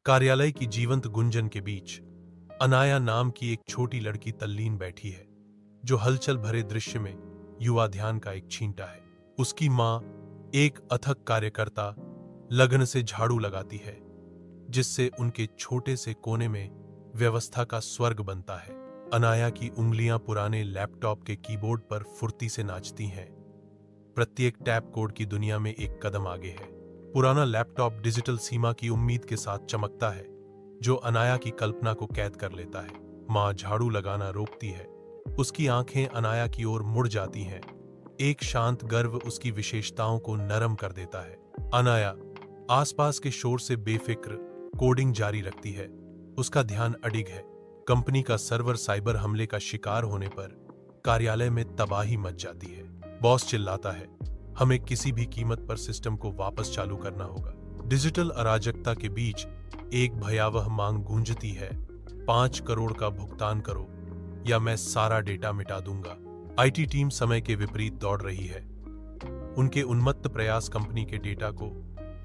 कार्यालय की जीवंत गुंजन के बीच अनाया नाम की एक छोटी लड़की तल्लीन बैठी है, जो हलचल भरे दृश्य में युवा ध्यान का एक छींटा है। उसकी मां, एक अथक कार्यकर्ता, लगन से झाड़ू लगाती है, जिससे उनके छोटे से कोने में व्यवस्था का स्वर्ग बनता है। अनाया की उंगलियां पुराने लैपटॉप के कीबोर्ड पर फुर्ती से नाचती हैं। प्रत्येक टैब कोड की दुनिया में एक कदम आगे है। पुराना लैपटॉप डिजिटल सीमा की उम्मीद के साथ चमकता है, जो अनाया की कल्पना को कैद कर लेता है। मां झाड़ू लगाना रोकती है। उसकी आंखें अनाया की ओर मुड़ जाती हैं। एक शांत गर्व उसकी विशेषताओं को नरम कर देता है। अनाया आसपास के शोर से बेफिक्र कोडिंग जारी रखती है। उसका ध्यान अडिग है। कंपनी का सर्वर साइबर हमले का शिकार होने पर कार्यालय में तबाही मच जाती है। बॉस चिल्लाता है, हमें किसी भी कीमत पर सिस्टम को वापस चालू करना होगा। डिजिटल अराजकता के बीच एक भयावह मांग गूंजती है, 5 करोड़ का भुगतान करो या मैं सारा डेटा मिटा दूंगा। आईटी टीम समय के विपरीत दौड़ रही है। उनके उन्मत्त प्रयास कंपनी के डेटा को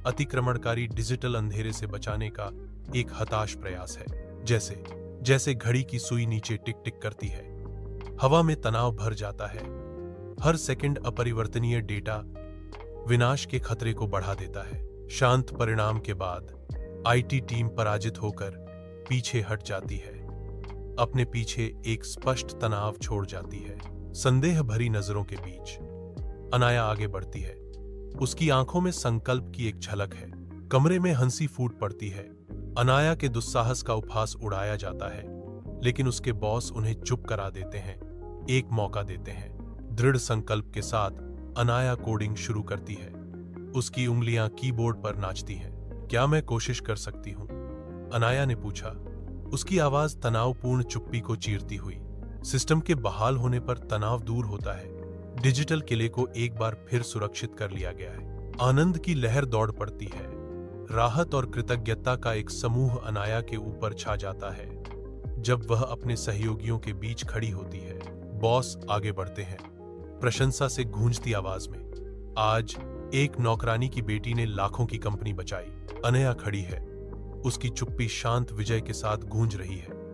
अतिक्रमणकारी डिजिटल अंधेरे से बचाने का एक हताश प्रयास है। जैसे जैसे घड़ी की सुई नीचे टिक टिक करती है, हवा में तनाव भर जाता है। हर सेकंड अपरिवर्तनीय डेटा विनाश के खतरे को बढ़ा देता है। शांत परिणाम के बाद आईटी टीम पराजित होकर पीछे हट जाती है। अपने पीछे एक स्पष्ट तनाव छोड़ जाती है। संदेह भरी नजरों के बीच अनाया आगे बढ़ती है। उसकी आंखों में संकल्प की एक झलक है। कमरे में हंसी फूट पड़ती है। अनाया के दुस्साहस का उपहास उड़ाया जाता है, लेकिन उसके बॉस उन्हें चुप करा देते हैं, एक मौका देते हैं। दृढ़ संकल्प के साथ अनाया कोडिंग शुरू करती है। उसकी उंगलियां कीबोर्ड पर नाचती हैं। क्या मैं कोशिश कर सकती हूं? अनाया ने पूछा, उसकी आवाज तनावपूर्ण चुप्पी को चीरती हुई। सिस्टम के बहाल होने पर तनाव दूर होता है। डिजिटल किले को एक बार फिर सुरक्षित कर लिया गया है। आनंद की लहर दौड़ पड़ती है। राहत और कृतज्ञता का एक समूह अनाया के ऊपर छा जाता है जब वह अपने सहयोगियों के बीच खड़ी होती है। बॉस आगे बढ़ते हैं, प्रशंसा से गूंजती आवाज में, आज एक नौकरानी की बेटी ने लाखों की कंपनी बचाई। अनया खड़ी है, उसकी चुप्पी शांत विजय के साथ गूंज रही है।